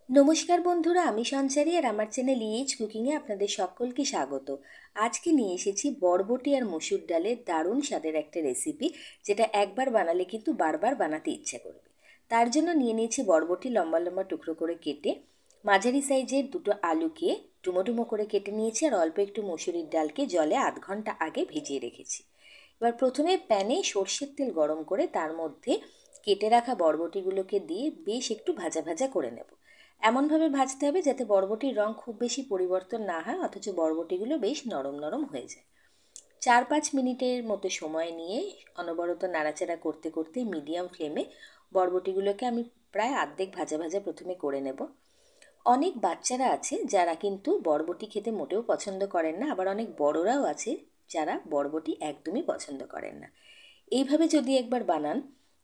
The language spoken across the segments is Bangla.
নমস্কার বন্ধুরা, আমি সঞ্চারী আর আমার চ্যানেল ইএইচ কুকিংয়ে আপনাদের সকলকে স্বাগত। আজকে নিয়ে এসেছি বরবটি আর মসুর ডালের দারুণ স্বাদের একটা রেসিপি, যেটা একবার বানালে কিন্তু বারবার বানাতে ইচ্ছে করবে। তার জন্য নিয়ে নিয়েছি বরবটি লম্বা লম্বা টুকরো করে কেটে, মাঝারি সাইজের দুটো আলুকে ডুমো ডুমো করে কেটে নিয়েছি, আর অল্প একটু মসুরির ডালকে জলে আধ ঘন্টা আগে ভিজিয়ে রেখেছি। এবার প্রথমে প্যানে সর্ষের তেল গরম করে তার মধ্যে কেটে রাখা বরবটিগুলোকে দিয়ে বেশ একটু ভাজা ভাজা করে নেব। এমনভাবে ভাজতে হবে যাতে বরবটির রং খুব বেশি পরিবর্তন না হয়, অথচ বরবটিগুলো বেশ নরম নরম হয়ে যায়। 4-5 মিনিটের মতো সময় নিয়ে অনবরত নাড়াচাড়া করতে করতে মিডিয়াম ফ্লেমে বরবটিগুলোকে আমি প্রায় অর্ধেক ভাজা ভাজা প্রথমে করে নেব। অনেক বাচ্চারা আছে যারা কিন্তু বরবটি খেতে মোটেও পছন্দ করেন না, আবার অনেক বড়রাও আছে যারা বরবটি একদমই পছন্দ করেন না। এইভাবে যদি একবার বানান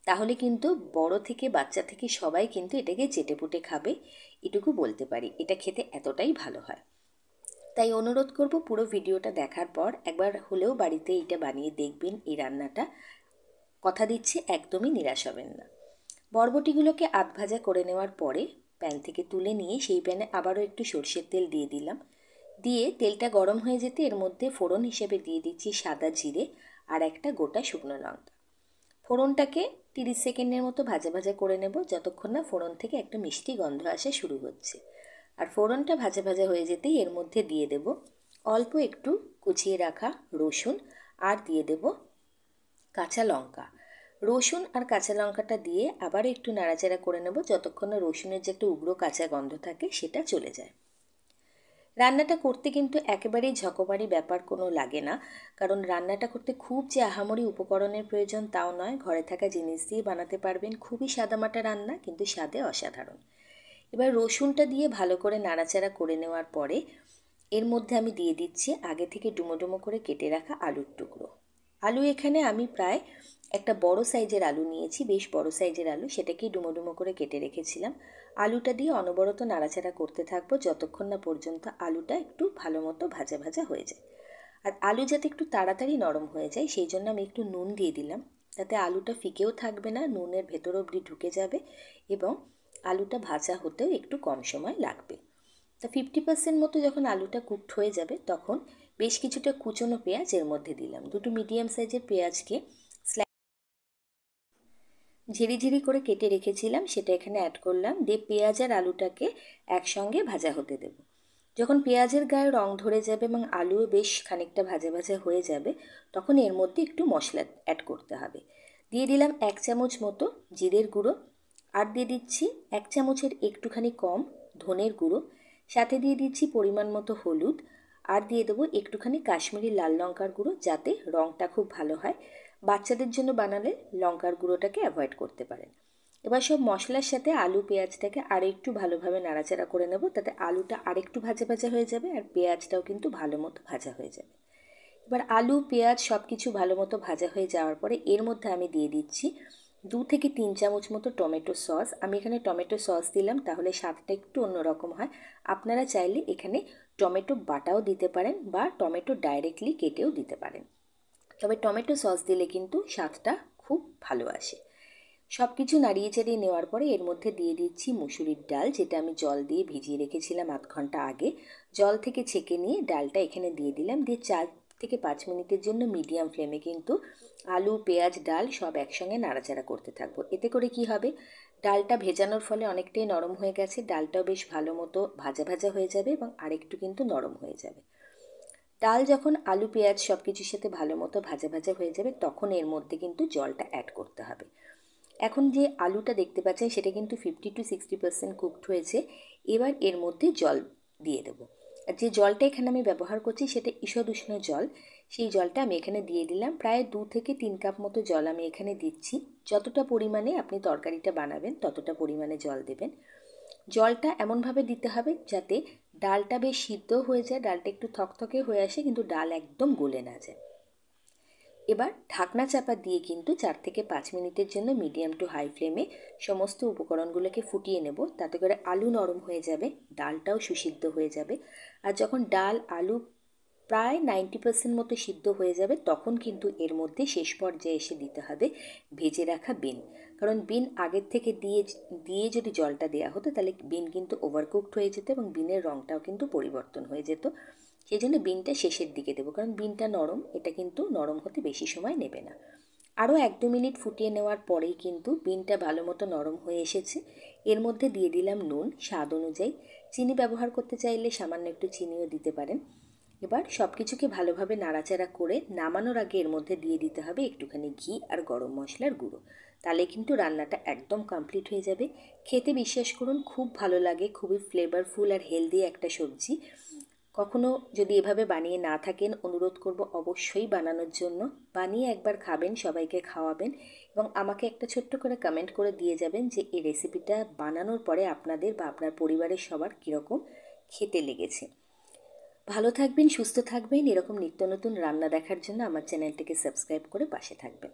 তাহলে কিন্তু বড় থেকে বাচ্চা থেকে সবাই কিন্তু এটাকে চেটেপুটে খাবে, এটুকু বলতে পারি। এটা খেতে এতটাই ভালো হয়। তাই অনুরোধ করব, পুরো ভিডিওটা দেখার পর একবার হলেও বাড়িতে এটা বানিয়ে দেখবেন। এই রান্নাটা কথা দিচ্ছি একদমই নিরাশ হবেন না। বরবটিগুলোকে আধ ভাজা করে নেওয়ার পরে প্যান থেকে তুলে নিয়ে সেই প্যানে আবারও একটু সরষের তেল দিয়ে দিলাম। দিয়ে তেলটা গরম হয়ে যেতে এর মধ্যে ফোড়ন হিসেবে দিয়ে দিচ্ছি সাদা জিরে আর একটা গোটা শুকনো লঙ্কা। ফোড়নটাকে 30 সেকেন্ডের মতো ভাজা ভাজা করে নেব, যতক্ষণ না ফোড়ন থেকে একটা মিষ্টি গন্ধ আসা শুরু হচ্ছে। আর ফোড়নটা ভাজা ভাজা হয়ে যেতেই এর মধ্যে দিয়ে দেব অল্প একটু কুচিয়ে রাখা রসুন, আর দিয়ে দেব কাঁচা লঙ্কা। রসুন আর কাঁচা লঙ্কাটা দিয়ে আবার একটু নাড়াচাড়া করে নেব, যতক্ষণ না রসুনের যে একটা উগ্র কাঁচা গন্ধ থাকে সেটা চলে যায়। রান্নাটা করতে কিন্তু একেবারেই ঝকমারি ব্যাপার কোনো লাগে না, কারণ রান্নাটা করতে খুব যে আহামরি উপকরণের প্রয়োজন তাও নয়। ঘরে থাকা জিনিস দিয়ে বানাতে পারবেন খুবই সাদামাটা রান্না, কিন্তু স্বাদে অসাধারণ। এবার রসুনটা দিয়ে ভালো করে নাড়াচাড়া করে নেওয়ার পরে এর মধ্যে আমি দিয়ে দিচ্ছি আগে থেকে ডুমো ডুমো করে কেটে রাখা আলুর টুকরো। আলু এখানে আমি প্রায় একটা বড় সাইজের আলু নিয়েছি, বেশ বড় সাইজের আলু, সেটাকেই ডুমো ডুমো করে কেটে রেখেছিলাম। আলুটা দিয়ে অনবরত নাড়াচাড়া করতে থাকবো যতক্ষণ না পর্যন্ত আলুটা একটু ভালো মতো ভাজা ভাজা হয়ে যায়। আর আলু যাতে একটু তাড়াতাড়ি নরম হয়ে যায় সেই জন্য আমি একটু নুন দিয়ে দিলাম, তাতে আলুটা ফিকেও থাকবে না, নুনের ভেতর অবধি ঢুকে যাবে এবং আলুটা ভাজা হতেও একটু কম সময় লাগবে। তা 50% মতো যখন আলুটা কুকড হয়ে যাবে তখন বেশ কিছুটা কুচনো পেঁয়াজ এর মধ্যে দিলাম। দুটো মিডিয়াম সাইজের পেঁয়াজকে ঝিরি ঝিরি করে কেটে রেখেছিলাম, সেটা এখানে অ্যাড করলাম। দিয়ে পেঁয়াজ আর আলুটাকে একসঙ্গে ভাজা হতে দেব। যখন পেঁয়াজের গায়ে রং ধরে যাবে এবং আলুও বেশ খানিকটা ভাজা ভাজা হয়ে যাবে তখন এর মধ্যে একটু মশলা অ্যাড করতে হবে। দিয়ে দিলাম 1 চামচ মতো জিরের গুঁড়ো, আর দিয়ে দিচ্ছি 1 চামচের একটুখানি কম ধনের গুঁড়ো, সাথে দিয়ে দিচ্ছি পরিমাণ মতো হলুদ, আর দিয়ে দেবো একটুখানি কাশ্মীরি লাল লঙ্কার গুঁড়ো, যাতে রঙটা খুব ভালো হয়। বাচ্চাদের জন্য বানালে লঙ্কার গুঁড়োটাকে অ্যাভয়েড করতে পারেন। এবার সব মশলার সাথে আলু পেঁয়াজটাকে আরেকটু ভালোভাবে নাড়াচাড়া করে নেব, তাতে আলুটা আরেকটু ভাজা ভাজা হয়ে যাবে আর পেঁয়াজটাও কিন্তু ভালো মতো ভাজা হয়ে যাবে। এবার আলু পেঁয়াজ সব কিছু ভালো মতো ভাজা হয়ে যাওয়ার পরে এর মধ্যে আমি দিয়ে দিচ্ছি 2 থেকে 3 চামচ মতো টমেটো সস। আমি এখানে টমেটো সস দিলাম, তাহলে স্বাদটা একটু অন্যরকম হয়। আপনারা চাইলে এখানে টমেটো বাটাও দিতে পারেন বা টমেটো ডাইরেক্টলি কেটেও দিতে পারেন, তবে টমেটো সস দিলে কিন্তু স্বাদটা খুব ভালো আসে। সব কিছু নাড়িয়ে চাড়িয়ে নেওয়ার পরে এর মধ্যে দিয়ে দিচ্ছি মুসুরির ডাল, যেটা আমি জল দিয়ে ভিজিয়ে রেখেছিলাম আধ ঘন্টা আগে। জল থেকে ছেঁকে নিয়ে ডালটা এখানে দিয়ে দিলাম, দিয়ে 4 থেকে 5 মিনিটের জন্য মিডিয়াম ফ্লেমে কিন্তু আলু পেঁয়াজ ডাল সব একসঙ্গে নাড়াচাড়া করতে থাকবো। এতে করে কি হবে, ডালটা ভেজানোর ফলে অনেকটাই নরম হয়ে গেছে, ডালটাও বেশ ভালো মতো ভাজা ভাজা হয়ে যাবে এবং আরেকটু কিন্তু নরম হয়ে যাবে। ডাল যখন আলু পেঁয়াজ সব কিছুর সাথে ভালো মতো ভাজা ভাজা হয়ে যাবে তখন এর মধ্যে কিন্তু জলটা অ্যাড করতে হবে। এখন যে আলুটা দেখতে পাচ্ছেন সেটা কিন্তু 50 to 60% কুকড হয়েছে। এবার এর মধ্যে জল দিয়ে দেবো। আর যে জলটা এখানে আমি ব্যবহার করছি সেটা ঈষৎ উষ্ণ জল, সেই জলটা আমি এখানে দিয়ে দিলাম। প্রায় 2 থেকে 3 কাপ মতো জল আমি এখানে দিচ্ছি। যতটা পরিমাণে আপনি তরকারিটা বানাবেন ততটা পরিমাণে জল দেবেন। জলটা এমনভাবে দিতে হবে যাতে ডালটা বেশ সিদ্ধ হয়ে যায়, ডালটা একটু থকথকে হয়ে আসে কিন্তু ডাল একদম গলে না যায়। এবার ঢাকনা চাপা দিয়ে কিন্তু 4 থেকে 5 মিনিটের জন্য মিডিয়াম টু হাই ফ্লেমে সমস্ত উপকরণগুলোকে ফুটিয়ে নেব, তাতে করে আলু নরম হয়ে যাবে, ডালটাও সুসিদ্ধ হয়ে যাবে। আর যখন ডাল আলু প্রায় 90% মতো সিদ্ধ হয়ে যাবে তখন কিন্তু এর মধ্যে শেষ পর্যায়ে এসে দিতে হবে ভেজে রাখা বিন। কারণ বিন আগের থেকে দিয়ে যদি জলটা দেওয়া হতো তাহলে বিন কিন্তু ওভারকুকড হয়ে যেত এবং বিনের রঙটাও কিন্তু পরিবর্তন হয়ে যেত। সেই জন্য বিনটা শেষের দিকে দেবো, কারণ বিনটা নরম, এটা কিন্তু নরম হতে বেশি সময় নেবে না। আরও 1-2 মিনিট ফুটিয়ে নেওয়ার পরেই কিন্তু বিনটা ভালো মতো নরম হয়ে এসেছে। এর মধ্যে দিয়ে দিলাম নুন স্বাদ অনুযায়ী। চিনি ব্যবহার করতে চাইলে সামান্য একটু চিনিও দিতে পারেন। এবার সব কিছুকে ভালোভাবে নাড়াচাড়া করে নামানোর আগে এর মধ্যে দিয়ে দিতে হবে একটুখানি ঘি আর গরম মশলার গুঁড়ো। তাহলে কিন্তু রান্নাটা একদম কমপ্লিট হয়ে যাবে। খেতে বিশ্বাস করুন খুব ভালো লাগে, খুবই ফ্লেভারফুল আর হেলদি একটা সবজি। কখনো যদি এভাবে বানিয়ে না থাকেন অনুরোধ করব অবশ্যই বানানোর জন্য। বানিয়ে একবার খাবেন, সবাইকে খাওয়াবেন এবং আমাকে একটা ছোট্ট করে কমেন্ট করে দিয়ে যাবেন যে এই রেসিপিটা বানানোর পরে আপনাদের বা আপনার পরিবারের সবার কীরকম খেতে লেগেছে। ভালো থাকবেন, সুস্থ থাকবেন। এরকম নিত্য নতুন রান্না দেখার জন্য আমার চ্যানেলটিকে সাবস্ক্রাইব করে পাশে থাকবেন।